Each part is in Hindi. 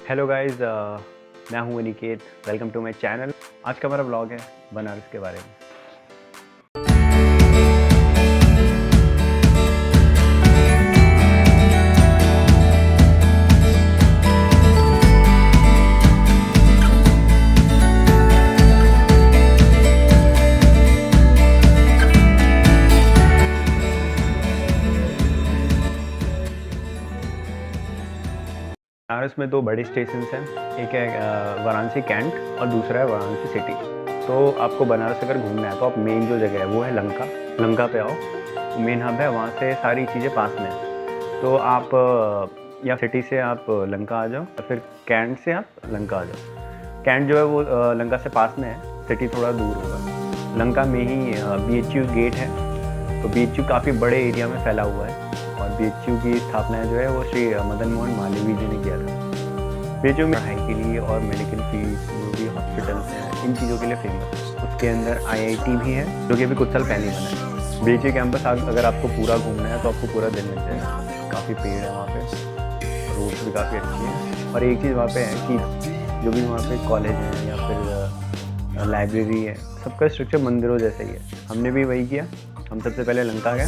हेलो गाइस, मैं हूं Aniket. Welcome to my channel. आज का हमारा ब्लॉग है बनारस के बारे में। बनारस में दो बड़े स्टेशंस हैं। एक है वाराणसी कैंट और दूसरा है वाराणसी सिटी। तो आपको बनारस अगर घूमना है तो आप मेन जो जगह है वो है लंका। लंका पे आओ, मेन हब है, वहाँ से सारी चीज़ें पास में हैं। तो आप या सिटी से आप लंका आ जाओ और फिर कैंट से आप लंका आ जाओ। कैंट जो है वो लंका से पास में है, सिटी थोड़ा दूर होगा। लंका में ही BHU गेट है। तो BHU काफ़ी बड़े एरिया में फैला हुआ है और BHU की स्थापना जो है वो श्री मदन मोहन मालवीय जी ने किया था। BHU में पढ़ाई के लिए और मेडिकल फील्ड जो भी हॉस्पिटल्स हैं इन चीज़ों के लिए फेमस है। उसके अंदर IIT भी है जो कि अभी कुछ साल पहले बना है। BHU कैंपस अगर आपको पूरा घूमना है तो आपको पूरा दिन लग जाएगा। काफ़ी पेड़ है वहाँ पे, रोड्स भी काफ़ी अच्छी हैं। और एक चीज़ वहाँ पे है कि जो भी वहाँ पे कॉलेज है या फिर लाइब्रेरी है, सबका स्ट्रक्चर मंदिरों जैसा ही है। हमने भी वही किया। हम सबसे पहले लंका गए।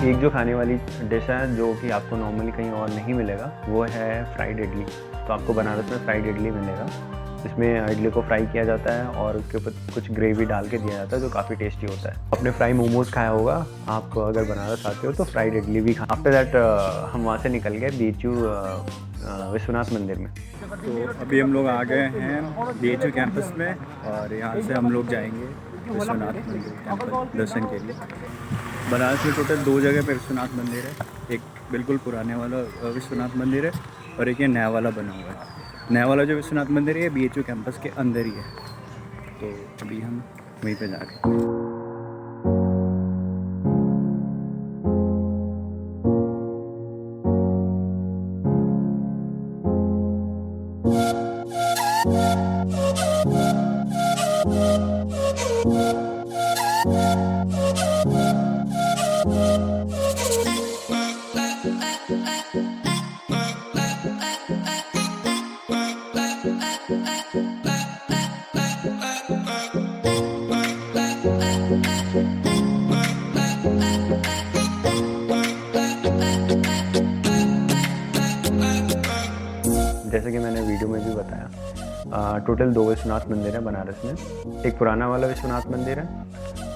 एक जो खाने वाली डिश है जो कि आपको नॉर्मली कहीं और नहीं मिलेगा वो है फ्राइड इडली। तो आपको बनारस में फ्राइड इडली मिलेगा। इसमें इडली को फ्राई किया जाता है और उसके ऊपर कुछ ग्रेवी डाल के दिया जाता है जो काफ़ी टेस्टी होता है। आपने फ्राई मोमोज़ खाया होगा। आप अगर बनारस आते हो तो फ्राइड इडली भी खा। आफ्टर दैट हम वहाँ से निकल गए BHU विश्वनाथ मंदिर में। तो अभी हम लोग आ गए हैं BHU कैंपस में और यहाँ से हम लोग जाएंगे विश्वनाथ मंदिर कैंपस दर्शन के लिए। बनारस में टोटल 2 जगह पर विश्वनाथ मंदिर है। एक बिल्कुल पुराने वाला विश्वनाथ मंदिर है और एक ये नया वाला बना हुआ है। नया वाला जो विश्वनाथ मंदिर है ये BHU कैंपस के अंदर ही है। तो अभी हम वहीं पे जा रहे हैं। जैसे कि मैंने वीडियो में भी बताया, टोटल 2 विश्वनाथ मंदिर है बनारस में। एक पुराना वाला विश्वनाथ मंदिर है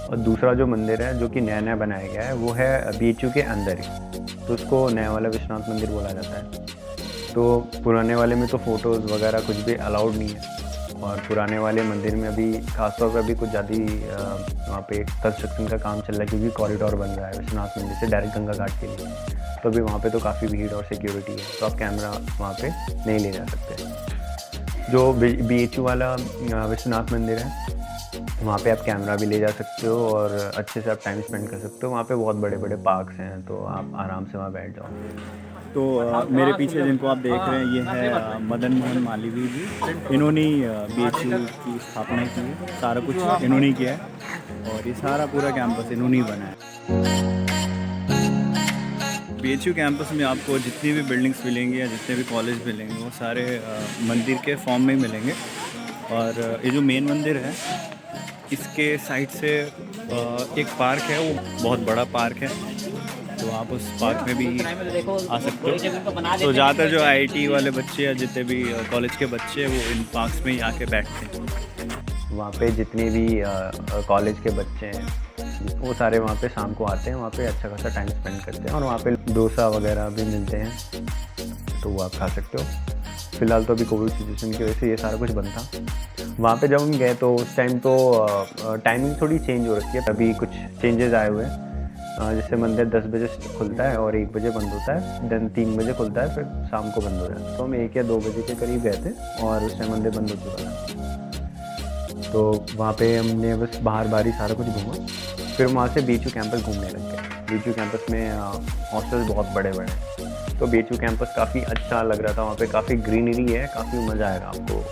और दूसरा जो मंदिर है जो कि नया नया बनाया गया है वो है BHU के अंदर ही। तो उसको नया वाला विश्वनाथ मंदिर बोला जाता है। तो पुराने वाले में तो फ़ोटोज़ वगैरह कुछ भी अलाउड नहीं है और पुराने वाले मंदिर में अभी खासतौर पर अभी कुछ ज़्यादा वहाँ पे कंस्ट्रक्शन का काम चल रहा है क्योंकि कॉरिडोर बन रहा है विश्वनाथ मंदिर से डायरेक्ट गंगा घाट के लिए। तो अभी वहाँ पे तो काफ़ी भीड़ और सिक्योरिटी है, तो आप कैमरा वहाँ पे नहीं ले जा सकते। जो BHU वाला विश्वनाथ मंदिर है वहाँ पे आप कैमरा भी ले जा सकते हो और अच्छे से आप टाइम स्पेंड कर सकते हो। वहाँ पे बहुत बड़े बड़े पार्क्स हैं, तो आप आराम से वहाँ बैठ जाओ। तो मेरे पीछे जिनको आप देख रहे हैं ये है मदन मोहन मालवीय जी। इन्होंने BHU की स्थापना की है। सारा कुछ इन्होंने किया है और ये सारा पूरा कैंपस इन्होंने बनाया है। BHU कैंपस में आपको जितनी भी बिल्डिंग्स मिलेंगी या जितने भी कॉलेज मिलेंगे वो सारे मंदिर के फॉर्म में मिलेंगे। और ये जो मेन मंदिर है इसके साइड से एक पार्क है, वो बहुत बड़ा पार्क है। तो आप उस पार्क में भी आ सकते हो। तो ज़्यादातर जो IIT वाले बच्चे या जितने भी कॉलेज के बच्चे हैं वो इन पार्क्स में ही आके बैठते हैं। वहाँ पे जितने भी कॉलेज के बच्चे हैं वो सारे वहाँ पे शाम को आते हैं। वहाँ पे अच्छा खासा टाइम स्पेंड करते हैं और वहाँ पे डोसा वगैरह भी मिलते हैं, तो वो आप खा सकते हो। फ़िलहाल तो अभी कोविड सिचुएशन की वजह से ये सारा कुछ बंद था। वहाँ पे जब हम गए तो उस टाइम तो टाइमिंग थोड़ी चेंज हो रखी है, अभी कुछ चेंजेस आए हुए हैं। जैसे मंदिर 10 बजे खुलता है और 1 बजे बंद होता है, देन 3 बजे खुलता है, फिर शाम को बंद हो जाता है। तो हम 1 या 2 बजे के करीब गए थे और उस टाइम मंदिर बंद हो चुका था। तो वहाँ पे हमने बस बाहर ही सारा कुछ घूमा। फिर वहाँ से बीचू कैंपस घूमने लग गए। बीचू कैंपस में हॉस्टल्स बहुत बड़े-बड़े हैं, तो बीचू कैंपस काफ़ी अच्छा लग रहा था। वहाँ पे काफ़ी ग्रीनरी है, काफ़ी मज़ा आएगा आपको।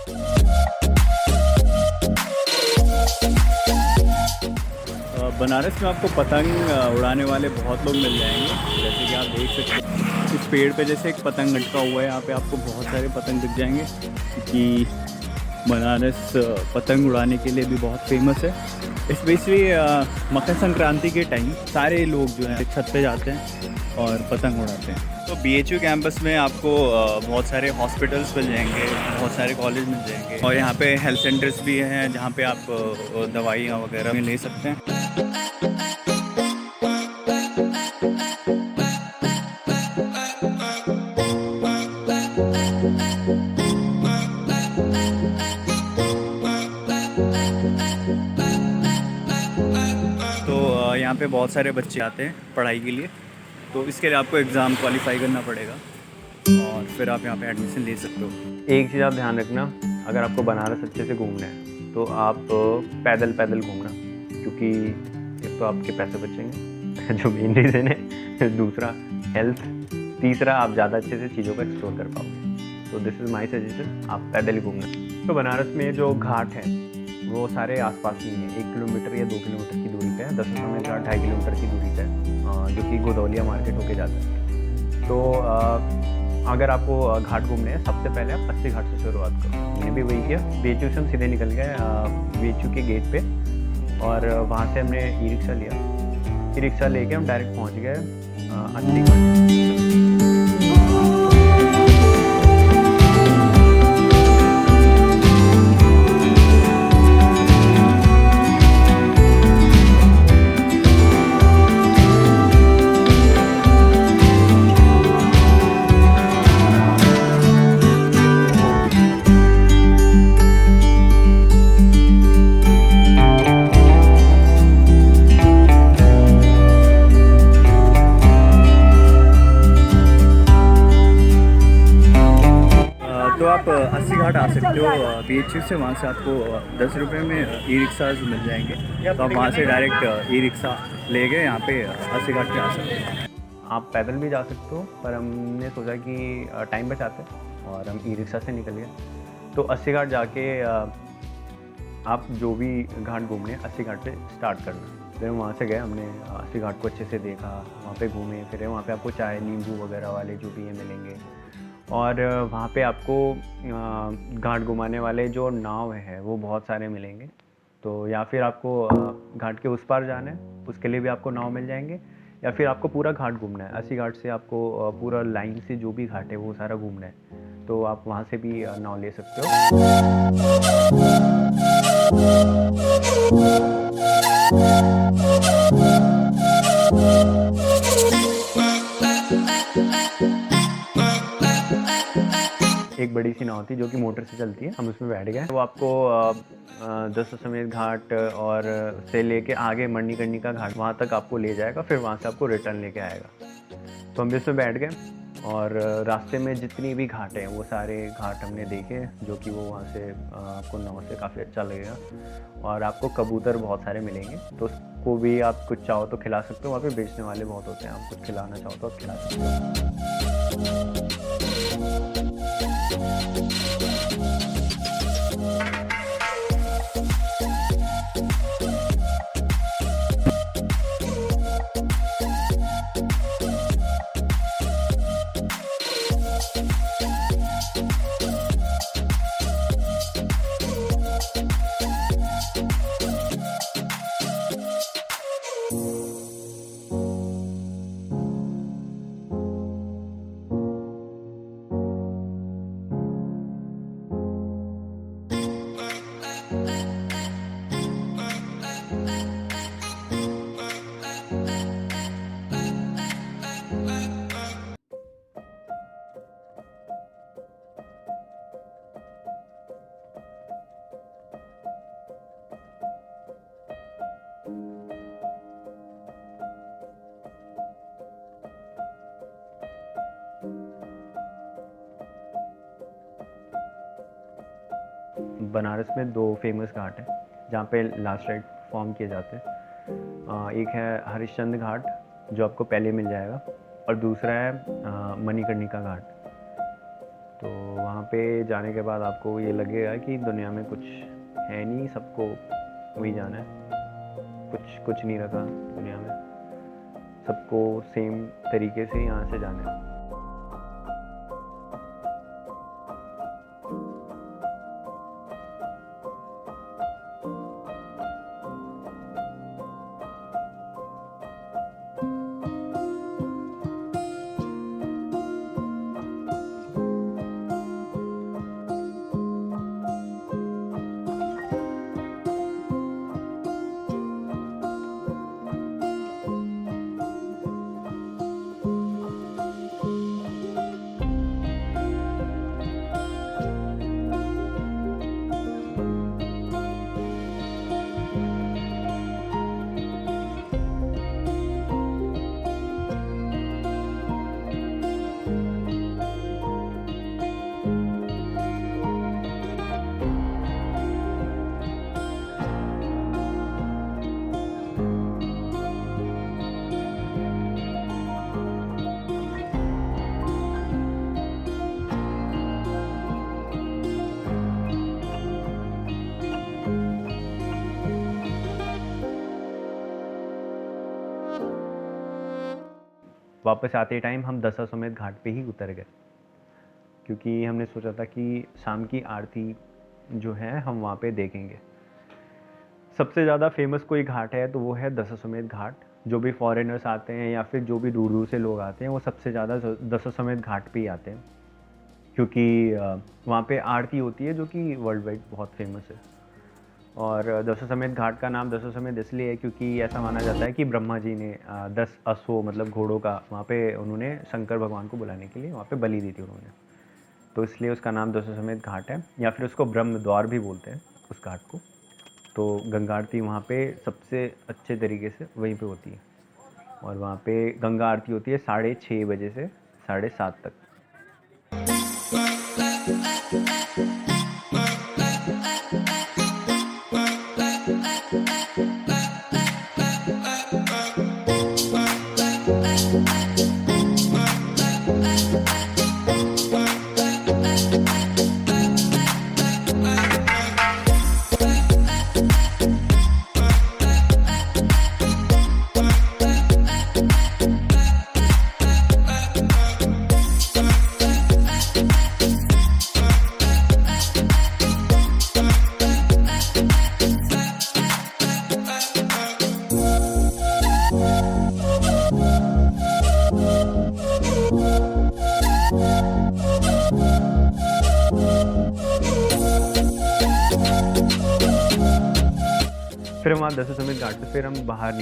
बनारस में आपको पतंग उड़ाने वाले बहुत लोग मिल जाएंगे। जैसे कि आप देख सकते हैं इस पेड़ पे जैसे एक पतंग लटका हुआ है, यहाँ पे आपको बहुत सारे पतंग दिख जाएंगे, क्योंकि बनारस पतंग उड़ाने के लिए भी बहुत फेमस है। स्पेशली मकर संक्रांति के टाइम सारे लोग जो हैं छत पे जाते हैं और पतंग उड़ाते हैं। तो BHU कैंपस में आपको बहुत सारे हॉस्पिटल्स मिल जाएंगे, बहुत सारे कॉलेज मिल जाएंगे, और यहाँ पे हेल्थ सेंटर्स भी हैं जहाँ पे आप दवाइयाँ वगैरह ले सकते हैं। तो यहाँ पे बहुत सारे बच्चे आते हैं पढ़ाई के लिए, तो इसके लिए आपको एग्ज़ाम क्वालिफाई करना पड़ेगा और फिर आप यहाँ पे एडमिशन ले सकते हो। एक चीज़ आप ध्यान रखना, अगर आपको बनारस अच्छे से घूमना है तो आप पैदल घूमना, क्योंकि एक तो आपके पैसे बचेंगे जो मेन रीज़न है, दूसरा हेल्थ, तीसरा आप ज़्यादा अच्छे से चीज़ों को एक्सप्लोर कर पाओगे। तो दिस इज़ माय सजेशन, आप पैदल ही घूमना। तो बनारस में जो घाट हैं वो सारे आसपास ही हैं, 1 किलोमीटर या 2 किलोमीटर की दूरी पे है। दशाश्वमेध घाट 2.5 किलोमीटर की दूरी पे है, जो कि गोदौलिया मार्केट होके जाता है। तो अगर आपको घाट घूमने हैं, सबसे पहले आप अस्सी घाट से शुरुआत करो। मैंने भी वही किया, BHU से हम सीधे निकल गए BHU के गेट पे, और वहाँ से हमने ई-रिक्शा लिया। ई-रिक्शा लेके हम डायरेक्ट पहुँच गए अस्सी घाट। तो आप अस्सी घाट आ सकते हो BHU से। वहाँ से आपको 10 रुपये में ई-रिक्शाज मिल जाएंगे, तो आप वहाँ से डायरेक्ट ई-रिक्शा ले गए यहाँ पे अस्सी घाट पे आ सकते हैं। आप पैदल भी जा सकते हो, पर हमने सोचा कि टाइम बचाते और हम ई-रिक्शा से निकल गए। तो अस्सी घाट जाके आप जो भी घाट घूमने अस्सी घाट पे स्टार्ट करना। फिर हम वहाँ से गए, हमने अस्सी घाट को अच्छे से देखा, वहाँ पे घूमे फिरे। वहाँ पे आपको चाय, नींबू वगैरह वाले जो भी ये मिलेंगे, और वहाँ पे आपको घाट घुमाने वाले जो नाव है वो बहुत सारे मिलेंगे। तो या फिर आपको घाट के उस पार जाना है, उसके लिए भी आपको नाव मिल जाएंगे, या फिर आपको पूरा घाट घूमना है। अस्सी घाट से आपको पूरा लाइन से जो भी घाट है वो सारा घूमना है, तो आप वहाँ से भी नाव ले सकते हो। एक बड़ी सी नाव थी जो कि मोटर से चलती है, हम उसमें बैठ गए। वो आपको दशाश्वमेध घाट और से लेके आगे मणिकर्णिका घाट वहाँ तक आपको ले जाएगा, फिर वहाँ से आपको रिटर्न लेके आएगा। तो हम भी उसमें बैठ गए, और रास्ते में जितनी भी घाट हैं वो सारे घाट हमने देखे, जो कि वो वहाँ से आपको नाव से काफ़ी अच्छा लगेगा। और आपको कबूतर बहुत सारे मिलेंगे, तो उसको भी आप कुछ चाहो तो खिला सकते हो। वहाँ पे बेचने वाले बहुत होते हैं, आप कुछ खिलाना चाहो तो आप खिला सकते हो। बनारस में 2 फेमस घाट हैं जहाँ पे लास्ट राइड परफॉर्म किए जाते हैं। एक है हरिश्चंद्र घाट जो आपको पहले मिल जाएगा, और दूसरा है मणिकर्णिका घाट। तो वहाँ पे जाने के बाद आपको ये लगेगा कि दुनिया में कुछ है नहीं, सबको वही जाना है, कुछ नहीं रखा दुनिया में, सबको सेम तरीके से यहाँ से जाना है। वापस आते टाइम हम दशाश्वमेध घाट पे ही उतर गए, क्योंकि हमने सोचा था कि शाम की आरती जो है हम वहाँ पे देखेंगे। सबसे ज़्यादा फेमस कोई घाट है तो वो है दशाश्वमेध घाट। जो भी फॉरेनर्स आते हैं या फिर जो भी दूर दूर से लोग आते हैं वो सबसे ज़्यादा दशाश्वमेध घाट पे ही आते हैं, क्योंकि वहाँ पे आरती होती है जो कि वर्ल्ड वाइड बहुत फेमस है। और दशाश्वमेध घाट का नाम दशाश्वमेध इसलिए है क्योंकि ऐसा माना जाता है कि ब्रह्मा जी ने 10 अश्वों मतलब घोड़ों का वहाँ पे उन्होंने शंकर भगवान को बुलाने के लिए वहाँ पे बलि दी थी उन्होंने, तो इसलिए उसका नाम दशाश्वमेध घाट है, या फिर उसको ब्रह्म द्वार भी बोलते हैं उस घाट को। तो गंगा आरती वहाँ पे सबसे अच्छे तरीके से वहीं पे होती है, और वहाँ पे गंगा आरती होती है 6:30 बजे से 7:30 तक। फिर हम वहाँ दशाश्वमेध घाट से फिर हम बाहर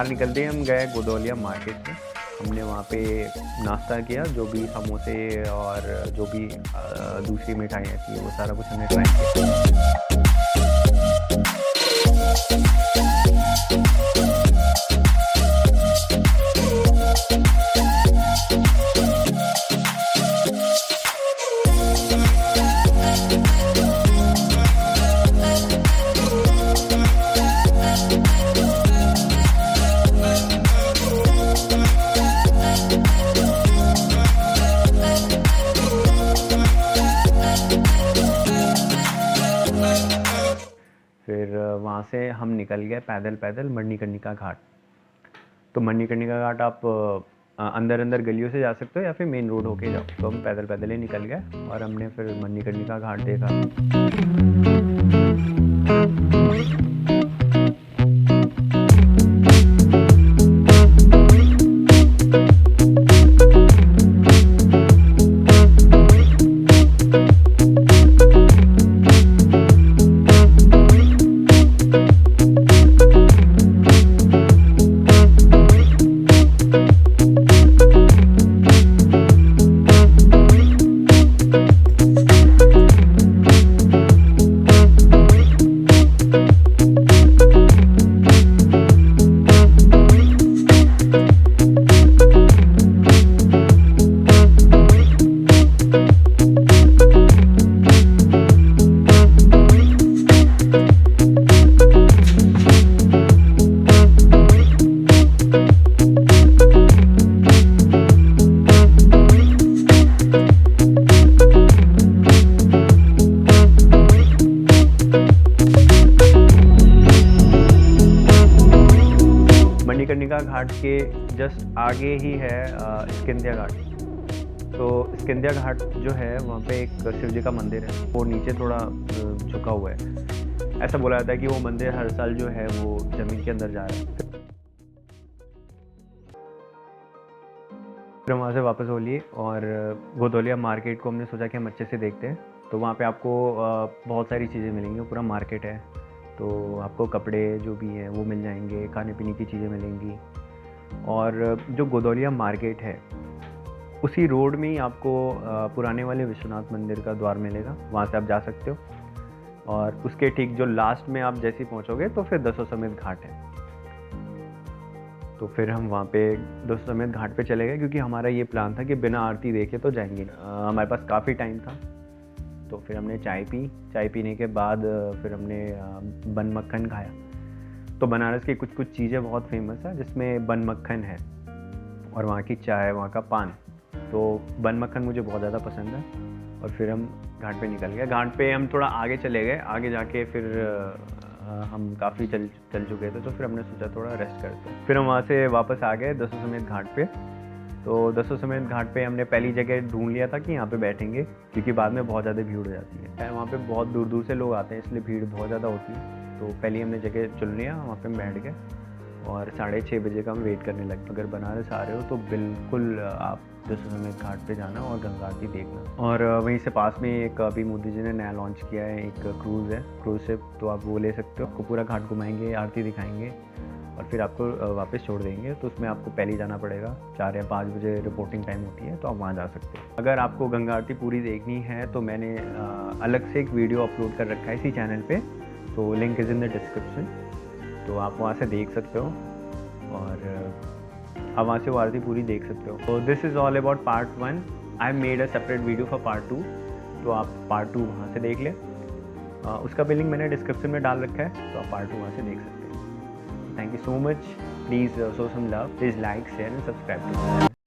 निकलते ही हम गए गोदौलिया मार्केट में। हमने वहाँ पे नाश्ता किया, जो भी समोसे और जो भी दूसरी मिठाइयाँ थी वो सारा कुछ हमने ट्राई किया। फिर वहाँ से हम निकल गए पैदल मणिकर्णिका घाट। तो मणिकर्णिका घाट आप अंदर गलियों से जा सकते हो या फिर मेन रोड होके जाओ। तो हम पैदल ही निकल गए और हमने फिर मणिकर्णिका घाट देखा। के जस्ट आगे ही है स्किंदिया घाट। तो स्किंदिया घाट जो है वहाँ पे एक शिव जी का मंदिर है, वो नीचे थोड़ा झुका हुआ है। ऐसा बोला जाता है कि वो मंदिर हर साल जो है वो ज़मीन के अंदर जा रहा है। फिर हम वहाँ से वापस हो लिए और गोदोलिया मार्केट को हमने सोचा कि हम अच्छे से देखते हैं। तो वहाँ पे आपको बहुत सारी चीज़ें मिलेंगी, पूरा मार्केट है। तो आपको कपड़े जो भी हैं वो मिल जाएंगे, खाने पीने की चीज़ें मिलेंगी। और जो गोदोलिया मार्केट है उसी रोड में ही आपको पुराने वाले विश्वनाथ मंदिर का द्वार मिलेगा, वहाँ से आप जा सकते हो। और उसके ठीक जो लास्ट में आप जैसे ही पहुँचोगे तो फिर दशाश्वमेध घाट है। तो फिर हम वहाँ पे दशाश्वमेध घाट पे चले गए, क्योंकि हमारा ये प्लान था कि बिना आरती देखे तो जाएंगे। हमारे पास काफ़ी टाइम था, तो फिर हमने चाय पी। चाय पीने के बाद फिर हमने बन मक्खन खाया। तो बनारस की कुछ कुछ चीज़ें बहुत फेमस है, जिसमें बन मक्खन है और वहाँ की चाय, वहाँ का पान। तो बन मक्खन मुझे बहुत ज़्यादा पसंद है। और फिर हम घाट पे निकल गए। घाट पे हम थोड़ा आगे चले गए, आगे जाके फिर हम काफ़ी चल चुके थे, तो फिर हमने सोचा थोड़ा रेस्ट करते हैं। फिर हम वहाँ से वापस आ गए दशाश्वमेध घाट पे। तो दशाश्वमेध घाट पे हमने पहली जगह ढूंढ लिया था कि यहाँ पे बैठेंगे, क्योंकि बाद में बहुत ज़्यादा भीड़ हो जाती है। वहाँ पे बहुत दूर दूर से लोग आते हैं, इसलिए भीड़ बहुत ज़्यादा होती है। तो पहले हमने जगह चुन लिया, वहाँ पे हम बैठ गए और 6:30 बजे का हम वेट करने लगे। अगर बनारस आ रहे हो तो बिल्कुल आप दशाश्वमेध घाट पे जाना और गंगा आरती देखना। और वहीं से पास में एक अभी मोदी जी ने नया लॉन्च किया है, एक क्रूज़ है, क्रूज़ शिप। तो आप वो ले सकते हो। आपको पूरा घाट घुमाएंगे, आरती दिखाएंगे और फिर आपको वापस छोड़ देंगे। तो उसमें आपको पहले ही जाना पड़ेगा, 4 या 5 बजे रिपोर्टिंग टाइम होती है, तो आप वहाँ जा सकते हो। अगर आपको गंगा आरती पूरी देखनी है तो मैंने अलग से एक वीडियो अपलोड कर रखा है इसी चैनल पे, तो link is in the description. तो आप वहाँ से देख सकते हो और आप वहाँ से वो आरती पूरी देख सकते हो। तो this is all about part 1। I made a separate video for part 2, तो आप पार्ट 2 वहाँ से देख लें। उसका भी लिंक मैंने डिस्क्रिप्शन में डाल रखा है, तो आप पार्ट 2 वहाँ से देख सकते हैं। Thank you so much. Please show some love. Please like, share and subscribe to my channel.